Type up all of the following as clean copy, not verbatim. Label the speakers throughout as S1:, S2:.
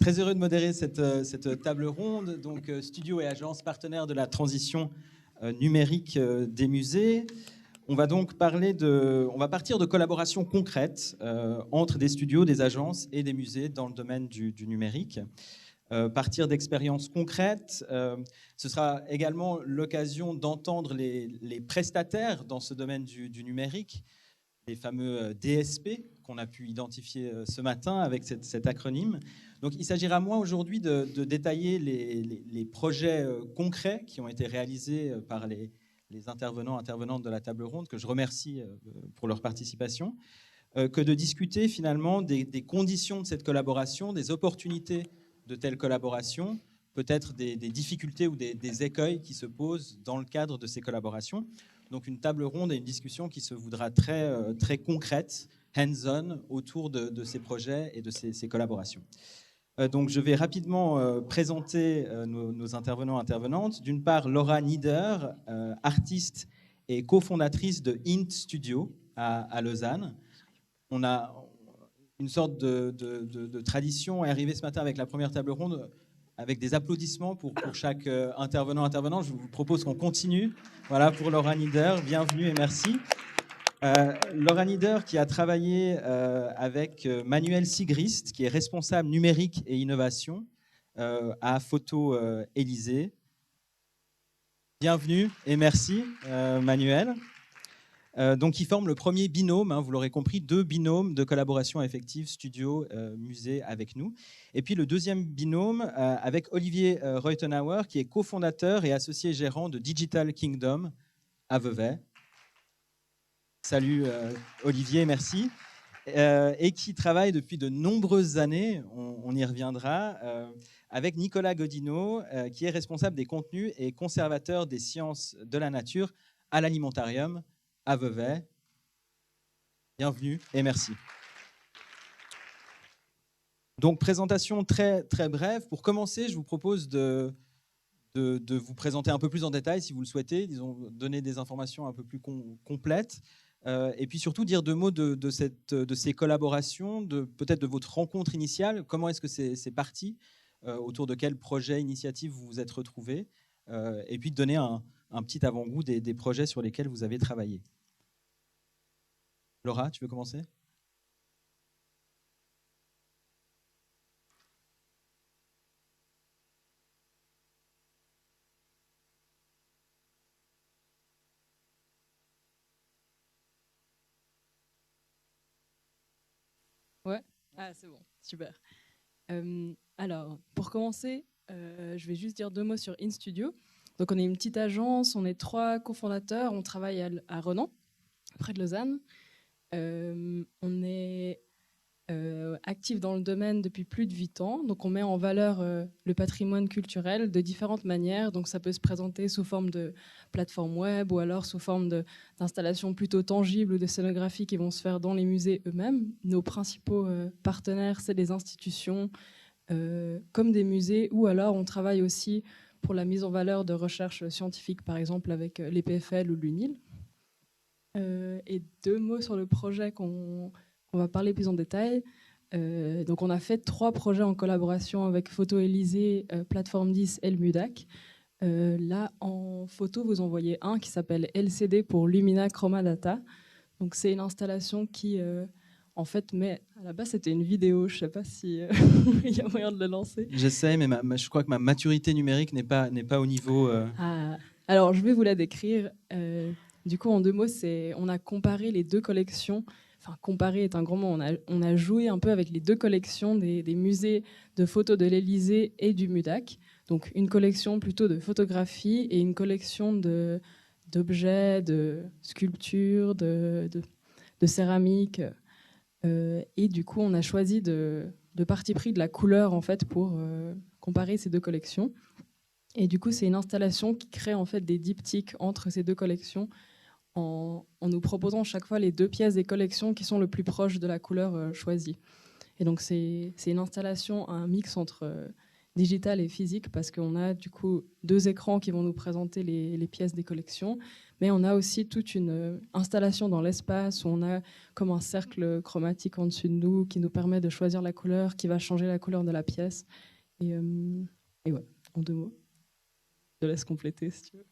S1: Très heureux de modérer cette table ronde. Donc, studio et agence partenaires de la transition numérique des musées. On va donc on va partir de collaborations concrètes entre des studios, des agences et des musées dans le domaine du numérique. Partir d'expériences concrètes. Ce sera également l'occasion d'entendre les prestataires dans ce domaine du numérique, les fameux DSP qu'on a pu identifier ce matin avec cet acronyme. Donc, il s'agira, moi, aujourd'hui, de détailler les projets concrets qui ont été réalisés par les intervenantes de la table ronde, que je remercie pour leur participation, que de discuter finalement des conditions de cette collaboration, des opportunités de telle collaboration, peut-être des difficultés ou des écueils qui se posent dans le cadre de ces collaborations. Donc une table ronde et une discussion qui se voudra très concrète, hands-on, autour de ces projets et de ces collaborations. Donc je vais rapidement présenter nos intervenantes. D'une part, Laura Nieder, artiste et cofondatrice de Int Studio à Lausanne. On a une sorte de tradition est arrivée ce matin avec la première table ronde, avec des applaudissements pour chaque intervenant. Je vous propose qu'on continue. Voilà, pour Laura Nieder, bienvenue et merci. Laura Nieder qui a travaillé avec Manuel Sigrist, qui est responsable numérique et innovation à Photo Élysée. Bienvenue et merci Manuel. Donc, ils forment le premier binôme, vous l'aurez compris, 2 binômes de collaboration effective, studio, musée avec nous. Et puis le deuxième binôme avec Olivier Reutenauer, qui est cofondateur et associé gérant de Digital Kingdom à Vevey. Salut Olivier, merci. Et qui travaille depuis de nombreuses années, on y reviendra, avec Nicolas Godino, qui est responsable des contenus et conservateur des sciences de la nature à l'Alimentarium à Vevey. Bienvenue et merci. Donc, présentation très brève. Pour commencer, je vous propose de vous présenter un peu plus en détail, si vous le souhaitez, disons, donner des informations un peu plus complètes, et puis surtout dire 2 mots de ces collaborations, peut-être de votre rencontre initiale. Comment est-ce que c'est parti, autour de quel projet, initiative vous vous êtes retrouvés, et puis de donner un petit avant-goût des projets sur lesquels vous avez travaillé. Laura, tu veux commencer ?
S2: Ouais, c'est bon, super. Alors, pour commencer, je vais juste dire 2 mots sur InStudio. Donc, on est une petite agence, on est 3 cofondateurs, on travaille à Renan, près de Lausanne. On est actif dans le domaine depuis plus de 8 ans. Donc, on met en valeur le patrimoine culturel de différentes manières. Donc, ça peut se présenter sous forme de plateforme web ou alors sous forme d'installations plutôt tangibles ou de scénographies qui vont se faire dans les musées eux-mêmes. Nos principaux partenaires, c'est des institutions comme des musées, ou alors on travaille aussi pour la mise en valeur de recherches scientifiques, par exemple avec l'EPFL ou l'UNIL. Et 2 mots sur le projet qu'on va parler plus en détail. Donc on a fait 3 projets en collaboration avec Photo Élysée, Plateforme 10 et le MUDAC. Là, en photo, vous en voyez un qui s'appelle LCD pour Lumina Chroma Data. Donc c'est une installation qui, en fait, mais à la base c'était une vidéo. Je ne sais pas si il y a moyen de le lancer.
S1: J'essaie, mais je crois que ma maturité numérique n'est pas au niveau.
S2: Alors je vais vous la décrire. Du coup, en 2 mots, on a comparé les 2 collections. Enfin, comparer est un grand mot. On a joué un peu avec les 2 collections des musées de photos de l'Élysée et du MUDAC. Donc, une collection plutôt de photographie et une collection d'objets, de sculptures, de céramique. Et du coup, on a choisi de parti pris de la couleur en fait pour comparer ces 2 collections. Et du coup, c'est une installation qui crée en fait des diptyques entre ces 2 collections, en nous proposant chaque fois les 2 pièces des collections qui sont le plus proches de la couleur choisie. Et donc c'est une installation, un mix entre digital et physique, parce qu'on a du coup 2 écrans qui vont nous présenter les pièces des collections, mais on a aussi toute une installation dans l'espace où on a comme un cercle chromatique en dessus de nous qui nous permet de choisir la couleur, qui va changer la couleur de la pièce. Et, ouais, en 2 mots. Je te laisse compléter si tu veux.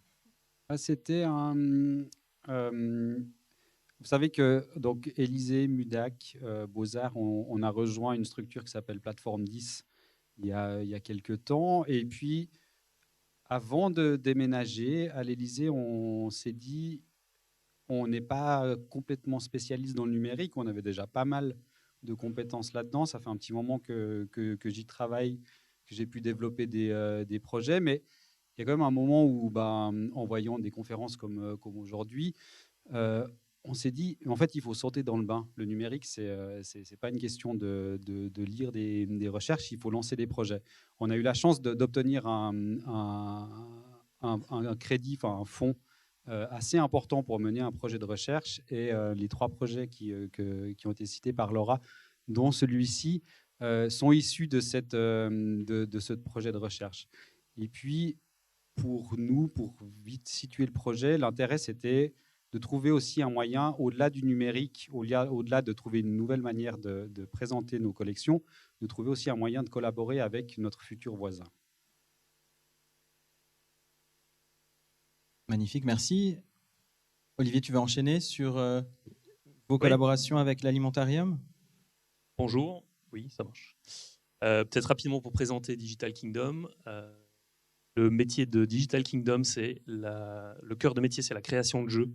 S3: C'était un... vous savez que donc Élysée, Mudac, Beaux-Arts, on a rejoint une structure qui s'appelle Plateforme 10 il y a quelques temps. Et puis, avant de déménager à l'Élysée, on s'est dit, on n'est pas complètement spécialiste dans le numérique. On avait déjà pas mal de compétences là-dedans. Ça fait un petit moment que j'y travaille, que j'ai pu développer des projets. Mais il y a quand même un moment où, en voyant des conférences comme aujourd'hui, on s'est dit, en fait, il faut sauter dans le bain. Le numérique, c'est pas une question de lire des recherches, il faut lancer des projets. On a eu la chance d'obtenir un crédit, enfin un fonds assez important pour mener un projet de recherche. Et les 3 projets qui ont été cités par Laura, dont celui-ci, sont issus de ce projet de recherche. Et puis, pour nous, pour vite situer le projet, l'intérêt, c'était de trouver aussi un moyen, au-delà du numérique, au-delà de trouver une nouvelle manière de présenter nos collections, de trouver aussi un moyen de collaborer avec notre futur voisin.
S1: Magnifique, merci. Olivier, tu veux enchaîner sur vos collaborations avec l'Alimentarium?
S4: Bonjour, oui, ça marche. Peut-être rapidement pour présenter Digital Kingdom. Le métier de Digital Kingdom, le cœur de métier, c'est la création de jeux,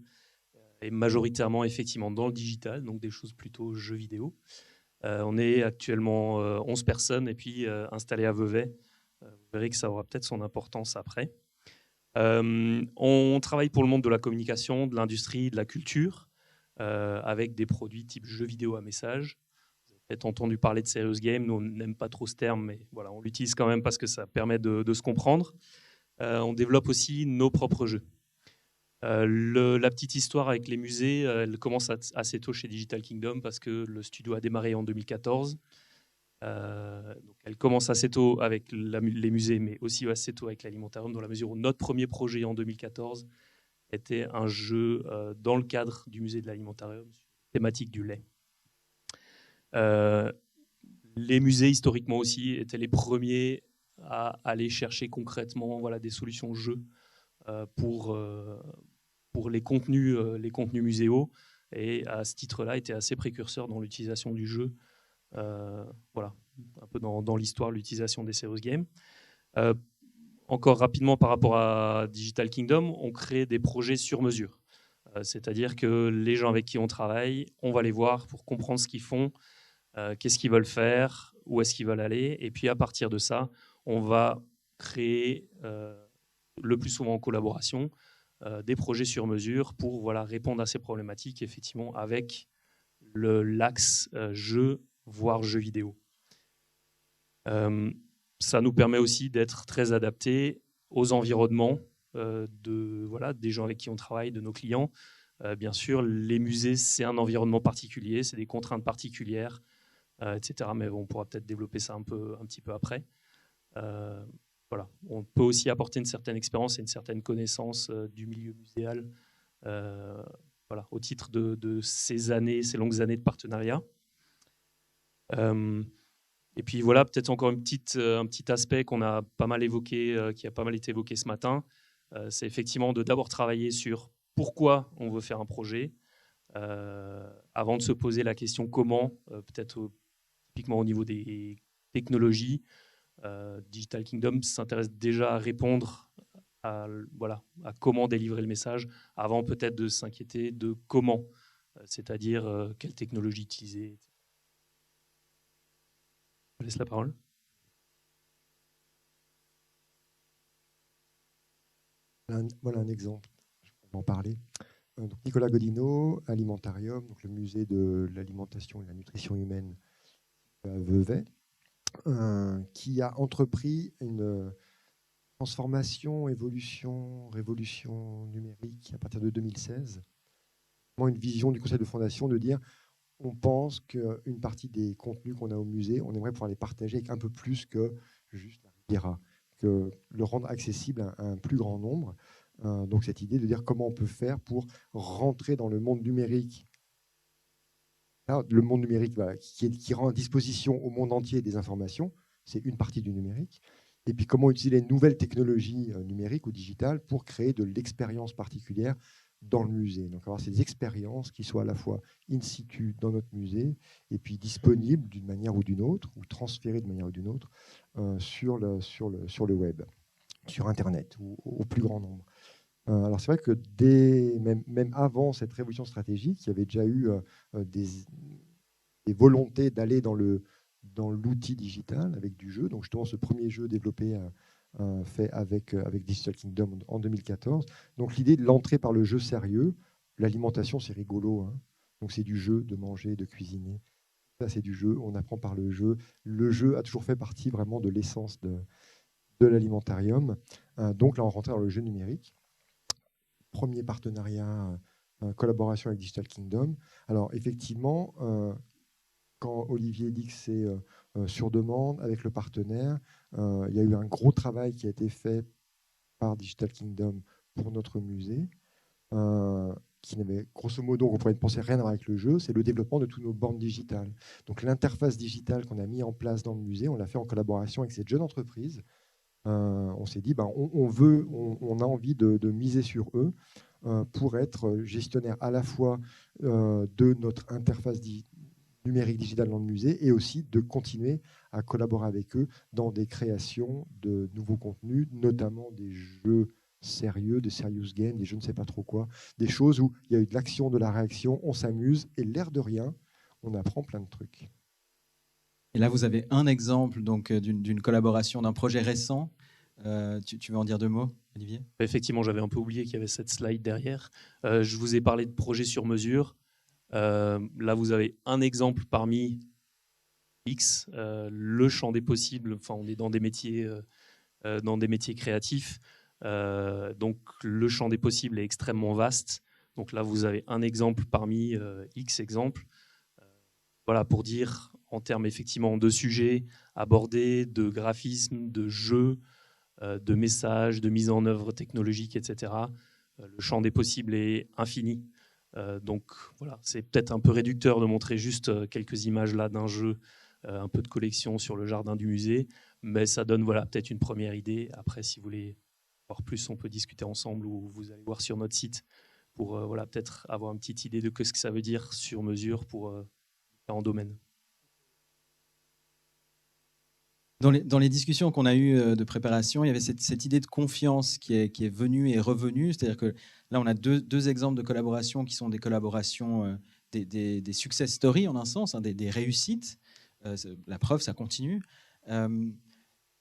S4: et majoritairement effectivement dans le digital, donc des choses plutôt jeux vidéo. On est actuellement 11 personnes et puis installés à Vevey. Vous verrez que ça aura peut-être son importance après. On travaille pour le monde de la communication, de l'industrie, de la culture, avec des produits type jeux vidéo à message. Vous avez peut-être entendu parler de Serious Game. Nous, on n'aime pas trop ce terme, mais voilà, on l'utilise quand même parce que ça permet de se comprendre. On développe aussi nos propres jeux. La petite histoire avec les musées, elle commence assez tôt chez Digital Kingdom parce que le studio a démarré en 2014. Donc elle commence assez tôt avec les musées, mais aussi assez tôt avec l'Alimentarium, dans la mesure où notre premier projet en 2014 était un jeu dans le cadre du musée de l'Alimentarium, thématique du lait. Les musées, historiquement aussi, étaient les premiers à aller chercher concrètement des solutions jeux pour les contenus muséaux, et à ce titre-là, étaient assez précurseurs dans l'utilisation du jeu. Voilà, un peu dans l'histoire, l'utilisation des Serious Games. Encore rapidement par rapport à Digital Kingdom, on crée des projets sur mesure. C'est-à-dire que les gens avec qui on travaille, on va les voir pour comprendre ce qu'ils font, qu'est-ce qu'ils veulent faire, où est-ce qu'ils veulent aller. Et puis à partir de ça, on va créer, le plus souvent en collaboration, des projets sur mesure pour répondre à ces problématiques, effectivement, avec l'axe jeu, voire jeu vidéo. Ça nous permet aussi d'être très adaptés aux environnements des gens avec qui on travaille, de nos clients. Bien sûr, les musées, c'est un environnement particulier, c'est des contraintes particulières, etc. Mais on pourra peut-être développer ça un petit peu après. On peut aussi apporter une certaine expérience et une certaine connaissance du milieu muséal au titre de ces longues années de partenariat. Et puis peut-être encore un petit aspect qu'on a pas mal évoqué, qui a pas mal été évoqué ce matin, c'est effectivement de d'abord travailler sur pourquoi on veut faire un projet, avant de se poser la question comment, peut-être typiquement au niveau des technologies. Digital Kingdom s'intéresse déjà à répondre à comment délivrer le message, avant peut-être de s'inquiéter de comment, c'est-à-dire quelle technologie utiliser. Je laisse la parole.
S5: Voilà un exemple, je peux en parler. Donc Nicolas Godino, Alimentarium, donc le musée de l'alimentation et de la nutrition humaine à Vevey, qui a entrepris une transformation, évolution, révolution numérique à partir de 2016. Une vision du conseil de fondation de dire on pense qu'une partie des contenus qu'on a au musée, on aimerait pouvoir les partager avec un peu plus que juste la dira, que le rendre accessible à un plus grand nombre. Donc cette idée de dire comment on peut faire pour rentrer dans le monde numérique. Là, le monde numérique qui rend à disposition au monde entier des informations, c'est une partie du numérique. Et puis comment utiliser les nouvelles technologies numériques ou digitales pour créer de l'expérience particulière dans le musée. Donc avoir ces expériences qui soient à la fois in situ dans notre musée et puis disponibles d'une manière ou d'une autre, ou transférées de manière ou d'une autre sur le web, sur Internet, ou au plus grand nombre. Alors c'est vrai que même avant cette révolution stratégique, il y avait déjà eu des volontés d'aller dans l'outil digital avec du jeu. Donc justement, ce premier jeu développé, fait avec Digital Kingdom en 2014. Donc l'idée de l'entrée par le jeu sérieux, l'alimentation c'est rigolo, hein. Donc c'est du jeu, de manger, de cuisiner. Ça c'est du jeu, on apprend par le jeu. Le jeu a toujours fait partie vraiment de l'essence de l'alimentarium. Donc là on rentrait dans le jeu numérique. Premier partenariat, collaboration avec Digital Kingdom. Alors effectivement, quand Olivier dit que c'est sur demande avec le partenaire, il y a eu un gros travail qui a été fait par Digital Kingdom pour notre musée, qui n'avait grosso modo, on pourrait penser rien à voir avec le jeu, c'est le développement de toutes nos bornes digitales. Donc l'interface digitale qu'on a mis en place dans le musée, on l'a fait en collaboration avec cette jeune entreprise. On s'est dit, on a envie de miser sur eux pour être gestionnaire à la fois de notre interface numérique digitale dans le musée et aussi de continuer à collaborer avec eux dans des créations de nouveaux contenus, notamment des jeux sérieux, des serious games, des je ne sais pas trop quoi, des choses où il y a eu de l'action, de la réaction, on s'amuse et l'air de rien, on apprend plein de trucs.
S1: Et là, vous avez un exemple donc d'une collaboration, d'un projet récent. Tu veux en dire deux mots, Olivier ?
S4: Effectivement, j'avais un peu oublié qu'il y avait cette slide derrière. Je vous ai parlé de projets sur mesure. Là, vous avez un exemple parmi X, le champ des possibles. Enfin, on est dans des métiers créatifs. Donc, le champ des possibles est extrêmement vaste. Donc là, vous avez un exemple parmi X exemples. Voilà, pour dire en termes effectivement de sujets abordés, de graphisme, de jeux, de messages, de mise en œuvre technologique, etc. Le champ des possibles est infini. Donc voilà, c'est peut-être un peu réducteur de montrer juste quelques images là d'un jeu, un peu de collection sur le jardin du musée, mais ça donne voilà, peut-être une première idée. Après, si vous voulez voir plus, on peut discuter ensemble ou vous allez voir sur notre site pour voilà, peut-être avoir une petite idée de ce que ça veut dire sur mesure pour différents domaines.
S1: Dans les discussions qu'on a eues de préparation, il y avait cette idée de confiance qui est venue et revenue. C'est-à-dire que là, on a deux exemples de collaboration qui sont des collaborations, des success stories en un sens, hein, des réussites. La preuve, ça continue.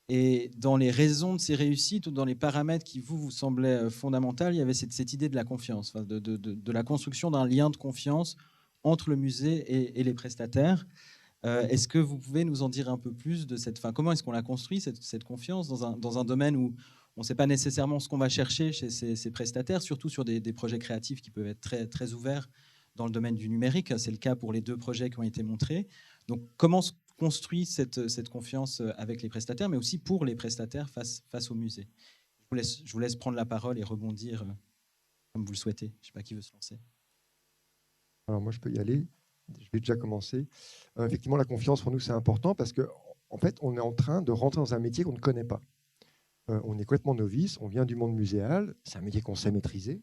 S1: Et dans les raisons de ces réussites ou dans les paramètres qui vous semblaient fondamentaux, il y avait cette idée de la confiance, enfin, de la construction d'un lien de confiance entre le musée et les prestataires. Est-ce que vous pouvez nous en dire un peu plus de comment est-ce qu'on l'a construit, cette confiance, dans un domaine où on ne sait pas nécessairement ce qu'on va chercher chez ces prestataires, surtout sur des projets créatifs qui peuvent être très, très ouverts dans le domaine du numérique. C'est le cas pour les deux projets qui ont été montrés. Donc, comment se construit cette confiance avec les prestataires, mais aussi pour les prestataires face au musée ? Je vous laisse prendre la parole et rebondir comme vous le souhaitez. Je ne sais pas qui veut se lancer.
S5: Alors moi, je peux y aller. Je vais déjà commencer. Effectivement, la confiance, pour nous, c'est important parce qu'en fait, on est en train de rentrer dans un métier qu'on ne connaît pas. On est complètement novice, on vient du monde muséal, c'est un métier qu'on sait maîtriser,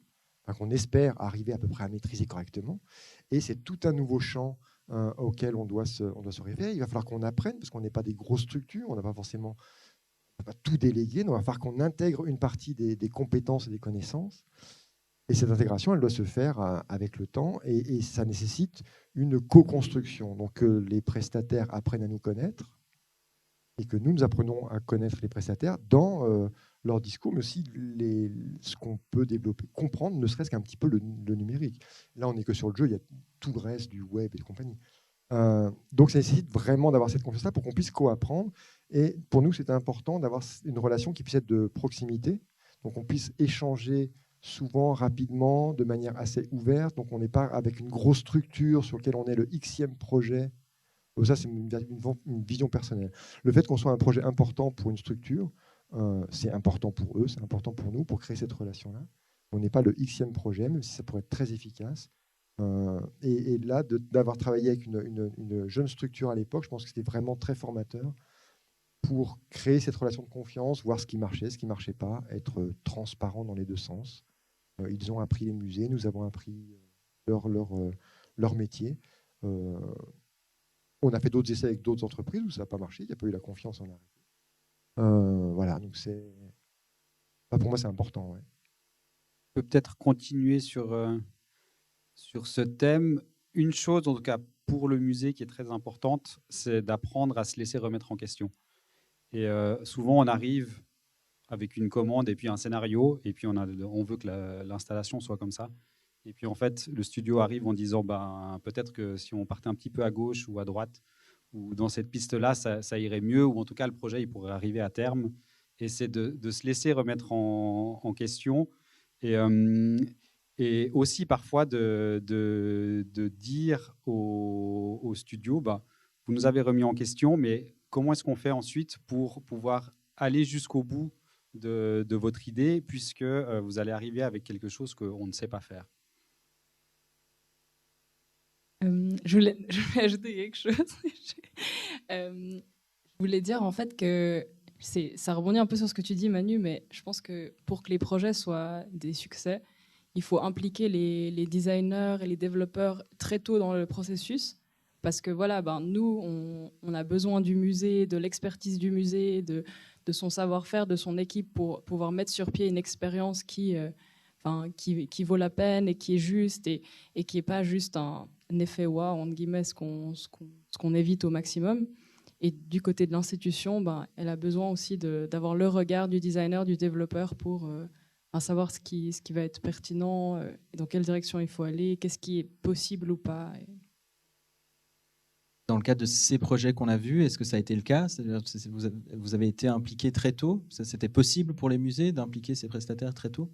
S5: qu'on espère arriver à peu près à maîtriser correctement. Et c'est tout un nouveau champ auquel on doit se référer. Il va falloir qu'on apprenne, parce qu'on n'est pas des grosses structures, on n'a pas forcément on va pas tout déléguer, donc il va falloir qu'on intègre une partie des compétences et des connaissances. Et cette intégration, elle doit se faire avec le temps et ça nécessite une co-construction. Donc que les prestataires apprennent à nous connaître et que nous apprenons à connaître les prestataires dans leur discours, mais aussi ce qu'on peut développer, comprendre ne serait-ce qu'un petit peu le numérique. Là, on n'est que sur le jeu, il y a tout le reste du web et de compagnie. Donc ça nécessite vraiment d'avoir cette confiance-là pour qu'on puisse co-apprendre. Et pour nous, c'est important d'avoir une relation qui puisse être de proximité, donc on puisse échanger souvent, rapidement, de manière assez ouverte. Donc on n'est pas avec une grosse structure sur laquelle on est le Xème projet Ça, c'est une vision personnelle. Le fait qu'on soit un projet important pour une structure, c'est important pour eux, c'est important pour nous, pour créer cette relation-là. On n'est pas le Xème projet, même si ça pourrait être très efficace. Et là, d'avoir travaillé avec une jeune structure à l'époque, je pense que c'était vraiment très formateur pour créer cette relation de confiance, voir ce qui marchait, ce qui ne marchait pas, être transparent dans les deux sens. Ils ont appris les musées, nous avons appris leur métier. On a fait d'autres essais avec d'autres entreprises où ça n'a pas marché, il n'y a pas eu la confiance en arrêt. Voilà, donc pour moi, c'est important. Ouais.
S3: On peut peut-être continuer sur ce thème. Une chose, en tout cas pour le musée, qui est très importante, c'est d'apprendre à se laisser remettre en question. Et souvent, on arrive avec une commande et puis un scénario, et puis on veut que l'installation soit comme ça. Et puis en fait, le studio arrive en disant peut-être que si on partait un petit peu à gauche ou à droite, ou dans cette piste-là, ça irait mieux, ou en tout cas, le projet il pourrait arriver à terme. Et c'est de se laisser remettre en question. Et aussi parfois de dire au studio, vous nous avez remis en question, mais comment est-ce qu'on fait ensuite pour pouvoir aller jusqu'au bout de votre idée, puisque vous allez arriver avec quelque chose qu'on ne sait pas faire.
S2: Je voulais ajouter quelque chose. Je voulais dire en fait que ça rebondit un peu sur ce que tu dis, Manu, mais je pense que pour que les projets soient des succès, il faut impliquer les designers et les développeurs très tôt dans le processus. Parce que voilà, nous, on a besoin du musée, de l'expertise du musée, de son savoir-faire, de son équipe pour pouvoir mettre sur pied une expérience qui vaut la peine et qui est juste et qui n'est pas juste un effet wow, entre guillemets, ce qu'on évite au maximum. Et du côté de l'institution, elle a besoin aussi d'avoir le regard du designer, du développeur pour savoir ce qui va être pertinent, et dans quelle direction il faut aller, qu'est-ce qui est possible ou pas.
S1: Dans le cadre de ces projets qu'on a vus, est-ce que ça a été le cas? Vous avez été impliqué très tôt? C'était possible pour les musées d'impliquer ces prestataires très tôt?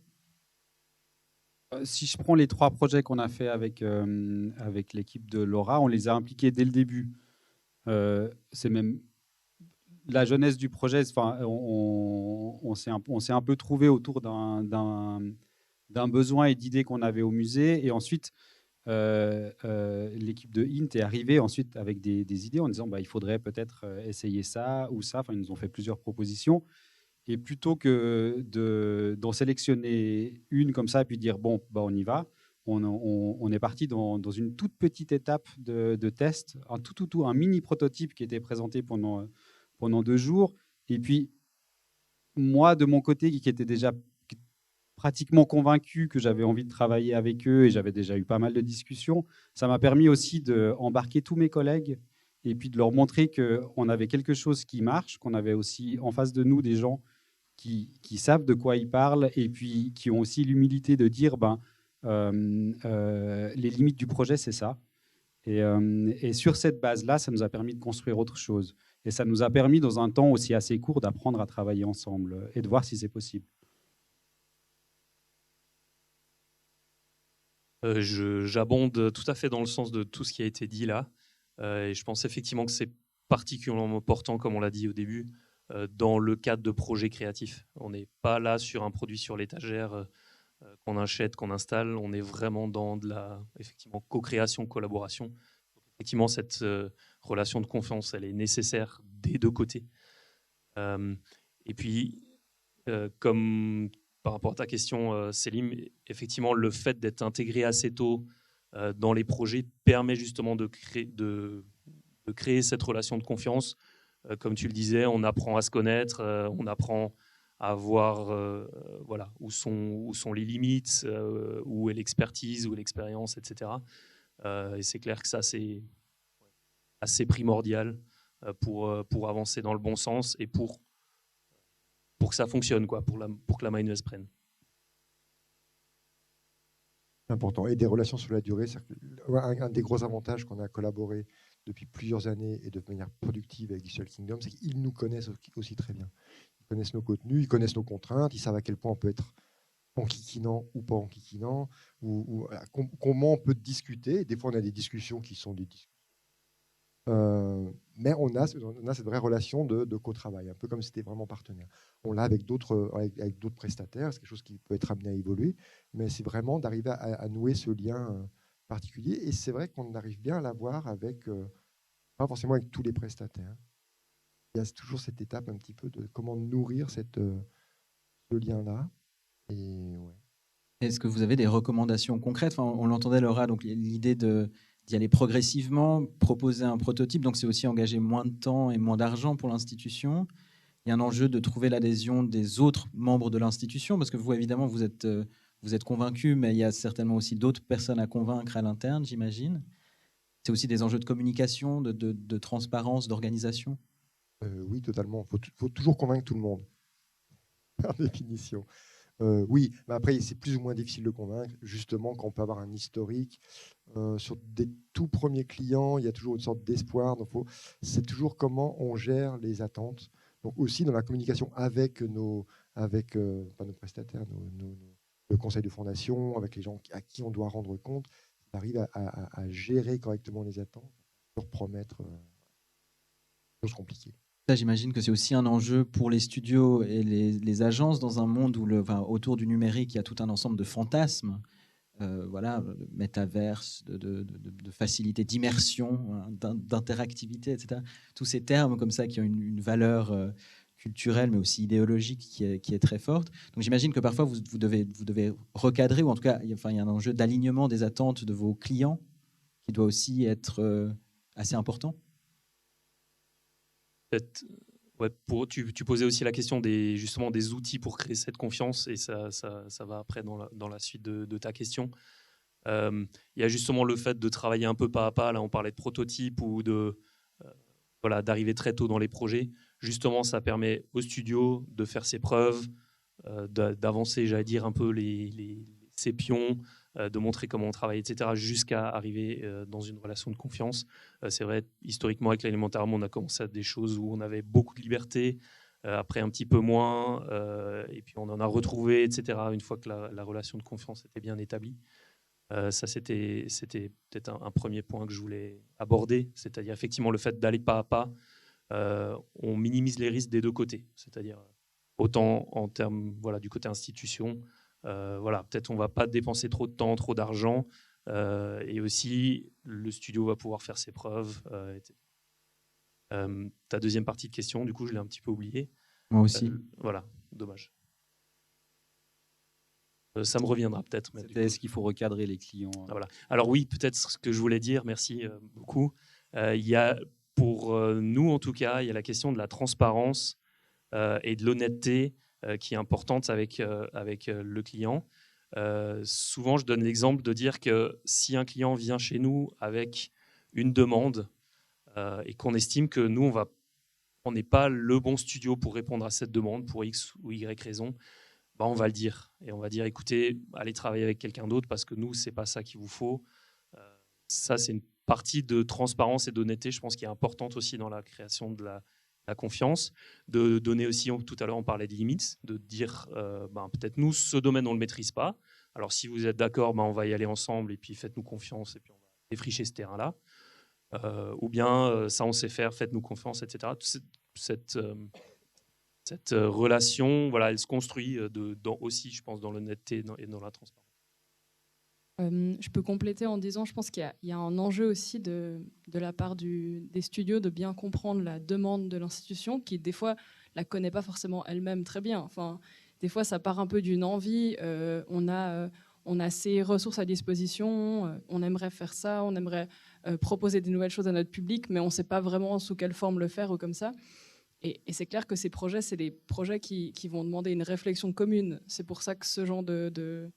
S3: Si je prends les 3 projets qu'on a fait avec l'équipe de Laura, on les a impliqués dès le début. C'est même la jeunesse du projet. On s'est un peu trouvé autour d'un besoin et d'idées qu'on avait au musée. Et ensuite, l'équipe de Int est arrivée ensuite avec des idées en disant il faudrait peut-être essayer ça ou ça. Ils nous ont fait plusieurs propositions. Et plutôt que d'en sélectionner une comme ça et puis dire on y va, on est parti dans une toute petite étape de test, un mini prototype qui était présenté pendant 2 jours. Et puis moi, de mon côté, qui était déjà pratiquement convaincu que j'avais envie de travailler avec eux et j'avais déjà eu pas mal de discussions, ça m'a permis aussi d'embarquer tous mes collègues et puis de leur montrer qu'on avait quelque chose qui marche, qu'on avait aussi en face de nous des gens qui savent de quoi ils parlent et puis qui ont aussi l'humilité de dire les limites du projet, c'est ça. Et sur cette base-là, ça nous a permis de construire autre chose. Et ça nous a permis, dans un temps aussi assez court, d'apprendre à travailler ensemble et de voir si c'est possible.
S4: J'abonde tout à fait dans le sens de tout ce qui a été dit là. Et je pense effectivement que c'est particulièrement important, comme on l'a dit au début, dans le cadre de projets créatifs. On n'est pas là sur un produit sur l'étagère qu'on achète, qu'on installe. On est vraiment dans de la effectivement, co-création, collaboration. Donc, effectivement, cette relation de confiance, elle est nécessaire des 2 côtés. Et puis, comme par rapport à ta question, Célim, effectivement, le fait d'être intégré assez tôt dans les projets permet justement de créer cette relation de confiance. Comme tu le disais, on apprend à se connaître, on apprend à voir où sont les limites, où est l'expertise, où est l'expérience, etc. Et c'est clair que ça, c'est assez primordial pour avancer dans le bon sens et pour que ça fonctionne, pour que la mayonnaise prenne.
S5: Important. Et des relations sur la durée. Un des gros avantages qu'on a collaboré depuis plusieurs années et de manière productive avec Digital Kingdom, c'est qu'ils nous connaissent aussi très bien. Ils connaissent nos contenus, ils connaissent nos contraintes, ils savent à quel point on peut être enquiquinant ou pas enquiquinant, comment on peut discuter. Des fois, on a des discussions qui sont des discussions Mais on a cette vraie relation de co-travail, un peu comme si c'était vraiment partenaire. On l'a avec d'autres prestataires, c'est quelque chose qui peut être amené à évoluer, mais c'est vraiment d'arriver à nouer ce lien particulier. Et c'est vrai qu'on arrive bien à l'avoir avec, pas forcément avec tous les prestataires. Il y a toujours cette étape un petit peu de comment nourrir ce lien-là. Et ouais.
S1: Est-ce que vous avez des recommandations concrètes? Enfin, on l'entendait, Laura, donc l'idée d'y aller progressivement, proposer un prototype, donc c'est aussi engager moins de temps et moins d'argent pour l'institution. Il y a un enjeu de trouver l'adhésion des autres membres de l'institution, parce que vous, évidemment, vous êtes convaincu, mais il y a certainement aussi d'autres personnes à convaincre à l'interne, j'imagine. C'est aussi des enjeux de communication, de transparence, d'organisation.
S5: Oui, totalement. Il faut toujours convaincre tout le monde, par définition. Oui, mais après, c'est plus ou moins difficile de convaincre, justement, quand on peut avoir un historique. Sur des tout premiers clients, il y a toujours une sorte d'espoir. Donc, c'est toujours comment on gère les attentes. Donc, aussi dans la communication avec pas nos prestataires, le conseil de fondation, avec les gens à qui on doit rendre compte, on arrive à gérer correctement les attentes, pour promettre des choses compliquées.
S1: Ça, j'imagine que c'est aussi un enjeu pour les studios et les agences dans un monde où, autour du numérique, il y a tout un ensemble de fantasmes, voilà, de métaverse, de facilité d'immersion, hein, d'interactivité, etc. Tous ces termes comme ça qui ont une valeur culturelle, mais aussi idéologique qui est très forte. Donc j'imagine que parfois, vous devez recadrer, ou en tout cas, il y a un enjeu d'alignement des attentes de vos clients qui doit aussi être assez important.
S4: Ouais, tu posais aussi la question justement des outils pour créer cette confiance, et ça va après dans la suite de ta question. Il y a justement le fait de travailler un peu pas à pas. Là, on parlait de prototype ou d'arriver très tôt dans les projets. Justement, ça permet au studio de faire ses preuves, d'avancer, j'allais dire, un peu ses pions, de montrer comment on travaille, etc., jusqu'à arriver dans une relation de confiance. C'est vrai, historiquement, avec l'Alimentarium, on a commencé à des choses où on avait beaucoup de liberté, après un petit peu moins, et puis on en a retrouvé, etc., une fois que la relation de confiance était bien établie. Ça, c'était peut-être un premier point que je voulais aborder, c'est-à-dire effectivement le fait d'aller pas à pas. On minimise les risques des deux côtés, c'est-à-dire autant en termes du côté institution, peut-être on ne va pas dépenser trop de temps, trop d'argent, et aussi le studio va pouvoir faire ses preuves. Ta deuxième partie de question, du coup, je l'ai un petit peu oubliée.
S1: Moi aussi.
S4: Voilà, dommage. Ça me reviendra peut-être.
S3: Est-ce qu'il faut recadrer les clients?
S4: Voilà. Alors oui, peut-être ce que je voulais dire, merci beaucoup. Il y a, pour nous en tout cas, il y a la question de la transparence et de l'honnêteté qui est importante avec le client. Souvent, je donne l'exemple de dire que si un client vient chez nous avec une demande et qu'on estime que nous, on n'est pas le bon studio pour répondre à cette demande pour X ou Y raison, on va le dire. Et on va dire, écoutez, allez travailler avec quelqu'un d'autre parce que nous, ce n'est pas ça qu'il vous faut. Ça, c'est une partie de transparence et d'honnêteté, je pense, qui est importante aussi dans la création de la confiance. De donner aussi, tout à l'heure, on parlait de limites, de dire, peut-être nous, ce domaine, on ne le maîtrise pas. Alors, si vous êtes d'accord, on va y aller ensemble et puis faites-nous confiance et puis on va défricher ce terrain-là. Ou bien, ça, on sait faire, faites-nous confiance, etc. Cette relation, elle se construit aussi, je pense, dans l'honnêteté et dans la transparence.
S2: Je peux compléter en disant, je pense qu'il y a un enjeu aussi de la part des studios de bien comprendre la demande de l'institution, qui des fois la connaît pas forcément elle-même très bien. Enfin, des fois, ça part un peu d'une envie. On a ces ressources à disposition. On aimerait faire ça. On aimerait proposer des nouvelles choses à notre public, mais on ne sait pas vraiment sous quelle forme le faire ou comme ça. Et c'est clair que ces projets, c'est des projets qui vont demander une réflexion commune. C'est pour ça que ce genre de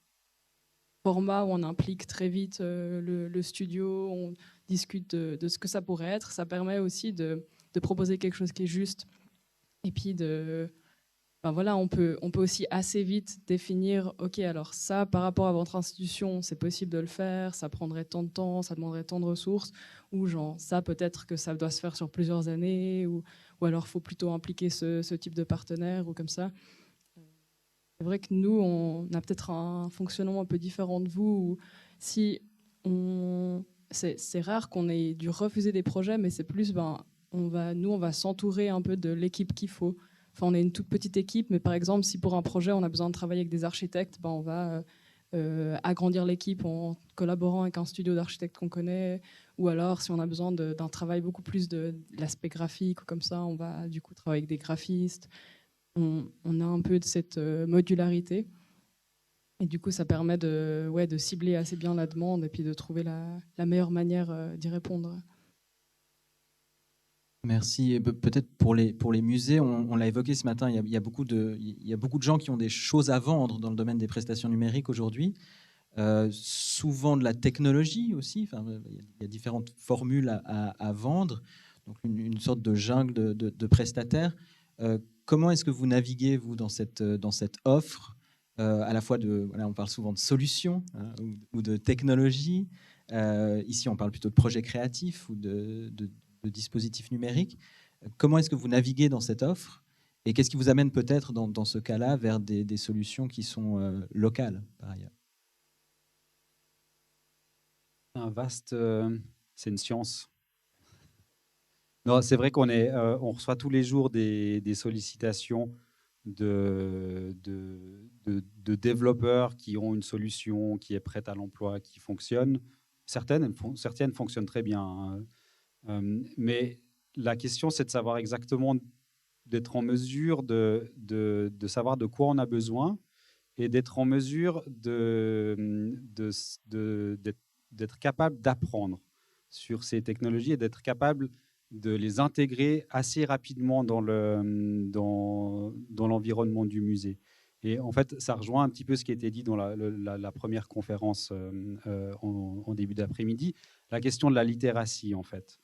S2: format où on implique très vite le studio, on discute de ce que ça pourrait être, ça permet aussi de proposer quelque chose qui est juste. Et puis on peut aussi assez vite définir, ok, alors ça, par rapport à votre institution, c'est possible de le faire, ça prendrait tant de temps, ça demanderait tant de ressources, ou genre ça, peut-être que ça doit se faire sur plusieurs années, ou alors il faut plutôt impliquer ce type de partenaire, ou comme ça. C'est vrai que nous, on a peut-être un fonctionnement un peu différent de vous, où si on c'est rare qu'on ait dû refuser des projets, mais c'est plus, on va s'entourer un peu de l'équipe qu'il faut. Enfin, on est une toute petite équipe, mais par exemple, si pour un projet, on a besoin de travailler avec des architectes, on va agrandir l'équipe en collaborant avec un studio d'architectes qu'on connaît. Ou alors, si on a besoin d'un travail beaucoup plus de l'aspect graphique, ou comme ça, on va du coup travailler avec des graphistes. On a un peu de cette modularité. Et du coup, ça permet de cibler assez bien la demande et puis de trouver la meilleure manière d'y répondre.
S1: Merci. Et peut-être pour les musées, on l'a évoqué ce matin, il y a beaucoup de gens qui ont des choses à vendre dans le domaine des prestations numériques aujourd'hui. Souvent de la technologie aussi. Enfin, il y a différentes formules à vendre. Donc une sorte de jungle de prestataires. Comment est-ce que vous naviguez, vous, dans cette offre à la fois on parle souvent de solutions, hein, ou de technologie. Ici, on parle plutôt de projets créatifs ou de dispositifs numériques. Comment est-ce que vous naviguez dans cette offre et qu'est-ce qui vous amène peut-être dans ce cas-là vers des solutions qui sont locales, par ailleurs?
S3: C'est une science. Non, c'est vrai on reçoit tous les jours des sollicitations de développeurs qui ont une solution qui est prête à l'emploi, qui fonctionne. Certaines fonctionnent très bien, hein. Mais la question, c'est de savoir exactement, d'être en mesure de savoir de quoi on a besoin et d'être en mesure d'être capable d'apprendre sur ces technologies et d'être capable de les intégrer assez rapidement dans l'environnement du musée. Et en fait, ça rejoint un petit peu ce qui a été dit dans la première conférence en début d'après-midi, la question de la littératie, en fait.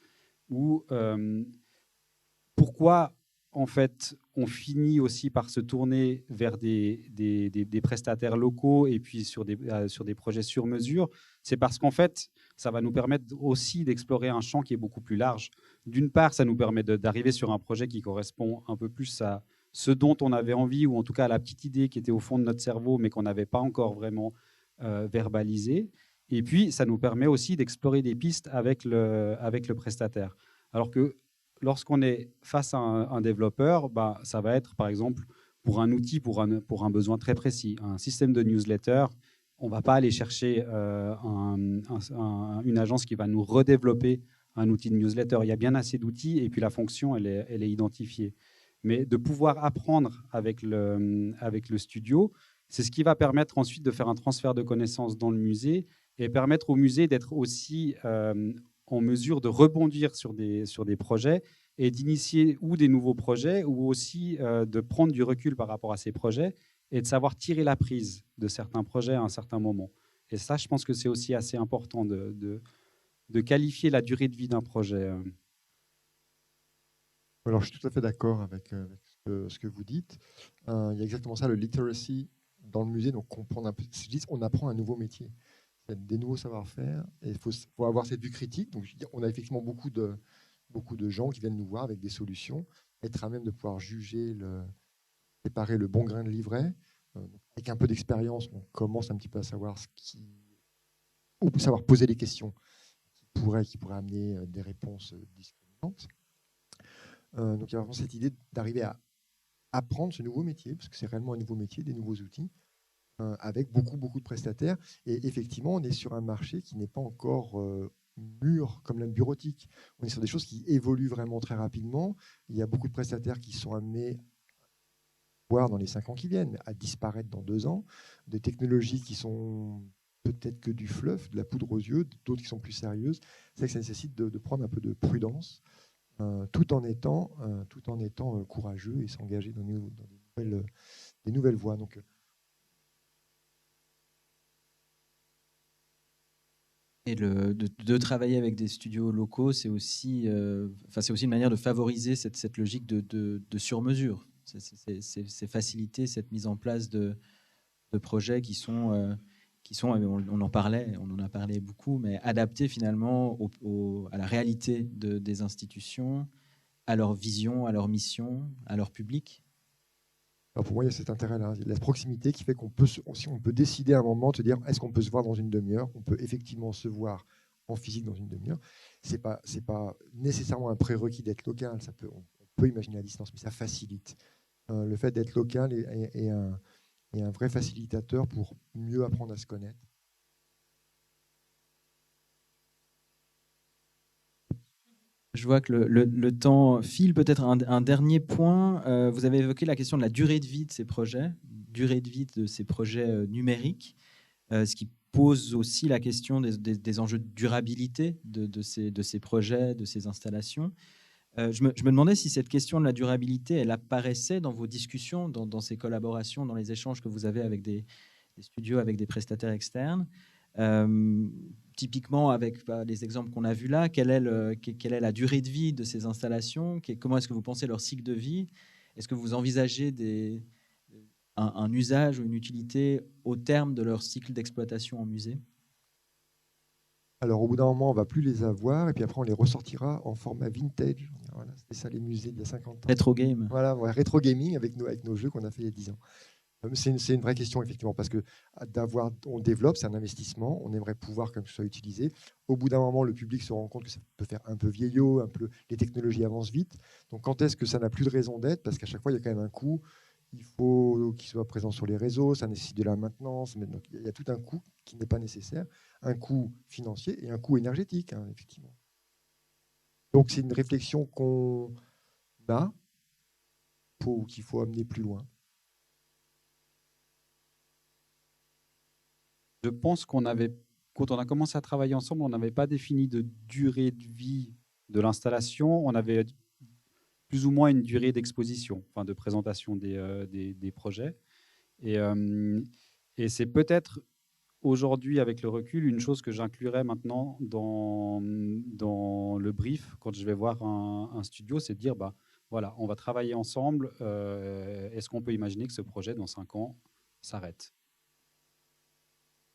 S3: Pourquoi, en fait, on finit aussi par se tourner vers des prestataires locaux et puis sur des projets sur mesure, c'est parce qu'en fait, ça va nous permettre aussi d'explorer un champ qui est beaucoup plus large. D'une part, ça nous permet d'arriver sur un projet qui correspond un peu plus à ce dont on avait envie, ou en tout cas à la petite idée qui était au fond de notre cerveau, mais qu'on n'avait pas encore vraiment verbalisée. Et puis, ça nous permet aussi d'explorer des pistes avec le prestataire. Alors que lorsqu'on est face à un développeur, ça va être, par exemple, pour un outil, pour un besoin très précis, un système de newsletter. On ne va pas aller chercher une agence qui va nous redévelopper un outil de newsletter. Il y a bien assez d'outils et puis la fonction, elle est identifiée. Mais de pouvoir apprendre avec le studio, c'est ce qui va permettre ensuite de faire un transfert de connaissances dans le musée et permettre au musée d'être aussi en mesure de rebondir sur des projets et d'initier ou des nouveaux projets ou aussi de prendre du recul par rapport à ces projets et de savoir tirer la prise de certains projets à un certain moment. Et ça, je pense que c'est aussi assez important de qualifier la durée de vie d'un projet.
S5: Alors, je suis tout à fait d'accord avec ce que vous dites. Il y a exactement ça, le literacy dans le musée. Donc, on apprend un nouveau métier, des nouveaux savoir-faire. Et il faut avoir cette vue critique. Donc, on a effectivement beaucoup de gens qui viennent nous voir avec des solutions, être à même de pouvoir juger, séparer le bon grain de l'ivraie. Avec un peu d'expérience, on commence un petit peu à savoir ou savoir poser des questions qui pourraient amener des réponses discriminantes. Donc il y a vraiment cette idée d'arriver à apprendre ce nouveau métier, parce que c'est réellement un nouveau métier, des nouveaux outils, avec beaucoup de prestataires. Et effectivement, on est sur un marché qui n'est pas encore mûr comme la bureautique. On est sur des choses qui évoluent vraiment très rapidement. Il y a beaucoup de prestataires qui sont amenés, voire dans les 5 ans qui viennent, à disparaître dans 2 ans. Des technologies qui sont peut-être que du fluff, de la poudre aux yeux, d'autres qui sont plus sérieuses. C'est vrai que ça nécessite de prendre un peu de prudence, tout en étant courageux et s'engager dans des nouvelles voies. Donc,
S1: et de travailler avec des studios locaux, c'est aussi une manière de favoriser cette logique de sur-mesure. C'est faciliter cette mise en place de projets qui sont, on en a parlé beaucoup, mais adaptés finalement à la réalité des institutions, à leur vision, à leur mission, à leur public.
S5: alors pour moi, il y a cet intérêt-là, la proximité qui fait qu'on peut décider à un moment de se dire, est-ce qu'on peut se voir dans une demi-heure? On peut effectivement se voir en physique dans une demi-heure. C'est pas nécessairement un prérequis d'être local. On peut imaginer à distance, mais ça facilite. Le fait d'être local est un vrai facilitateur pour mieux apprendre à se connaître.
S1: Je vois que le temps file. Peut-être un dernier point. Vous avez évoqué la question de la durée de vie de ces projets, numériques, ce qui pose aussi la question des enjeux de durabilité de ces projets, de ces installations. Je me demandais si cette question de la durabilité, elle apparaissait dans vos discussions, dans ces collaborations, dans les échanges que vous avez avec des studios, avec des prestataires externes. Typiquement, avec les exemples qu'on a vus là, quelle est la durée de vie de ces installations? Comment est-ce que vous pensez leur cycle de vie? Est-ce que vous envisagez un usage ou une utilité au terme de leur cycle d'exploitation en musée?
S5: Alors, au bout d'un moment, on ne va plus les avoir, et puis après, on les ressortira en format vintage. Voilà, c'était ça les musées d'il y a 50 ans.
S1: Rétro game.
S5: Voilà, rétro gaming avec nos jeux qu'on a fait il y a 10 ans. C'est une vraie question, effectivement, parce que on développe, c'est un investissement, on aimerait pouvoir que ce soit utilisé. Au bout d'un moment, le public se rend compte que ça peut faire un peu vieillot, les technologies avancent vite. Donc, quand est-ce que ça n'a plus de raison d'être? Parce qu'à chaque fois, il y a quand même un coût. Il faut qu'il soit présent sur les réseaux, ça nécessite de la maintenance. Mais donc, il y a tout un coût qui n'est pas nécessaire, un coût financier et un coût énergétique, effectivement. Donc, c'est une réflexion qu'on a, qu'il faut amener plus loin.
S3: Je pense quand on a commencé à travailler ensemble, on n'avait pas défini de durée de vie de l'installation. On avait plus ou moins une durée d'exposition, enfin de présentation des projets. Et c'est peut-être aujourd'hui, avec le recul, une chose que j'inclurais maintenant dans le brief quand je vais voir un studio, c'est de dire, voilà, on va travailler ensemble. Est-ce qu'on peut imaginer que ce projet, dans 5 ans, s'arrête?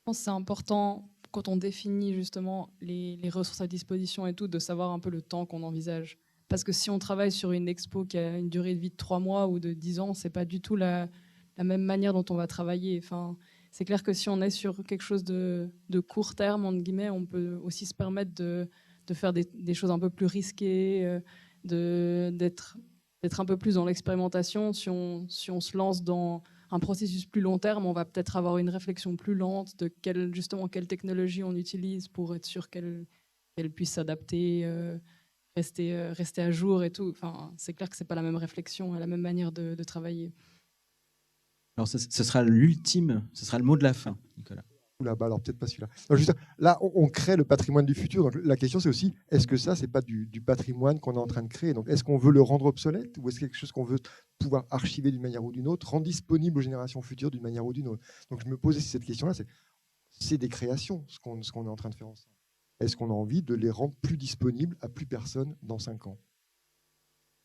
S2: Je pense que c'est important, quand on définit justement les ressources à disposition et tout, de savoir un peu le temps qu'on envisage. Parce que si on travaille sur une expo qui a une durée de vie de 3 mois ou de 10 ans, c'est pas du tout la même manière dont on va travailler. Enfin, c'est clair que si on est sur quelque chose de court terme, entre guillemets, on peut aussi se permettre de faire des choses un peu plus risquées, d'être un peu plus dans l'expérimentation. Si on se lance dans un processus plus long terme, on va peut-être avoir une réflexion plus lente de quelle technologie on utilise pour être sûr qu'elle puisse s'adapter, rester à jour et tout. Enfin, c'est clair que c'est pas la même réflexion, la même manière de travailler.
S1: Alors, ce sera l'ultime, ce sera le mot de la fin, Nicolas.
S5: Là-bas, alors peut-être pas celui-là. Non, juste, là, on crée le patrimoine du futur. Donc la question, c'est aussi, est-ce que ça, c'est pas du patrimoine qu'on est en train de créer? Donc, est-ce qu'on veut le rendre obsolète ou est-ce quelque chose qu'on veut pouvoir archiver d'une manière ou d'une autre, rendre disponible aux générations futures d'une manière ou d'une autre? Donc, je me posais cette question-là. C'est des créations, ce qu'on est en train de faire ensemble. Est-ce qu'on a envie de les rendre plus disponibles à plus personne dans 5 ans?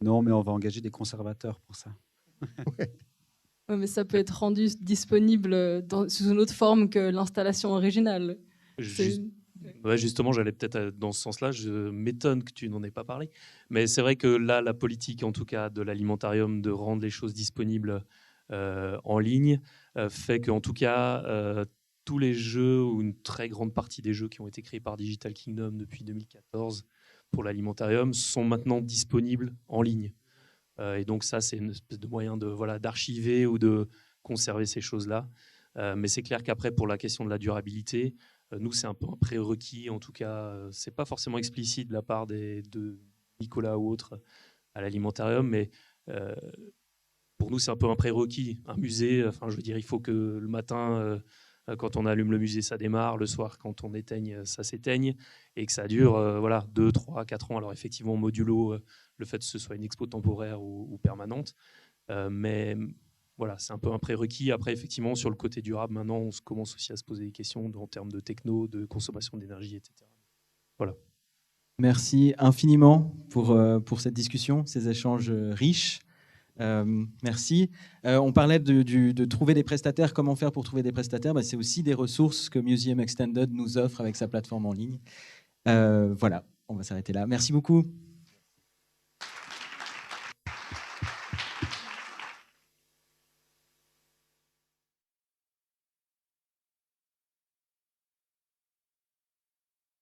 S3: Non, mais on va engager des conservateurs pour ça.
S5: Ouais.
S2: Ouais, mais ça peut être rendu disponible sous une autre forme que l'installation originale.
S4: Justement, j'allais peut-être dans ce sens-là. Je m'étonne que tu n'en aies pas parlé. Mais c'est vrai que là, la politique, en tout cas, de l'alimentarium, de rendre les choses disponibles en ligne, fait qu'en tout cas, tous les jeux, ou une très grande partie des jeux qui ont été créés par Digital Kingdom depuis 2014 pour l'alimentarium, sont maintenant disponibles en ligne. Et donc ça, c'est une espèce de moyen d'archiver ou de conserver ces choses-là. Mais c'est clair qu'après, pour la question de la durabilité, nous, c'est un peu un prérequis. En tout cas, c'est pas forcément explicite de la part de Nicolas ou autres à l'alimentarium, mais pour nous, c'est un peu un prérequis. Un musée, enfin, je veux dire, il faut que le matin, quand on allume le musée, ça démarre. Le soir, quand on éteigne, ça s'éteigne. Et que ça dure 2, 3, 4 ans. Alors effectivement, modulo le fait que ce soit une expo temporaire ou permanente. Mais voilà, c'est un peu un prérequis. Après, effectivement, sur le côté durable, maintenant, on commence aussi à se poser des questions en termes de techno, de consommation d'énergie, etc. Voilà.
S1: Merci infiniment pour cette discussion, ces échanges riches. Merci. On parlait de trouver des prestataires. Comment faire pour trouver des prestataires? C'est aussi des ressources que Museum Extended nous offre avec sa plateforme en ligne. Voilà, on va s'arrêter là. Merci beaucoup.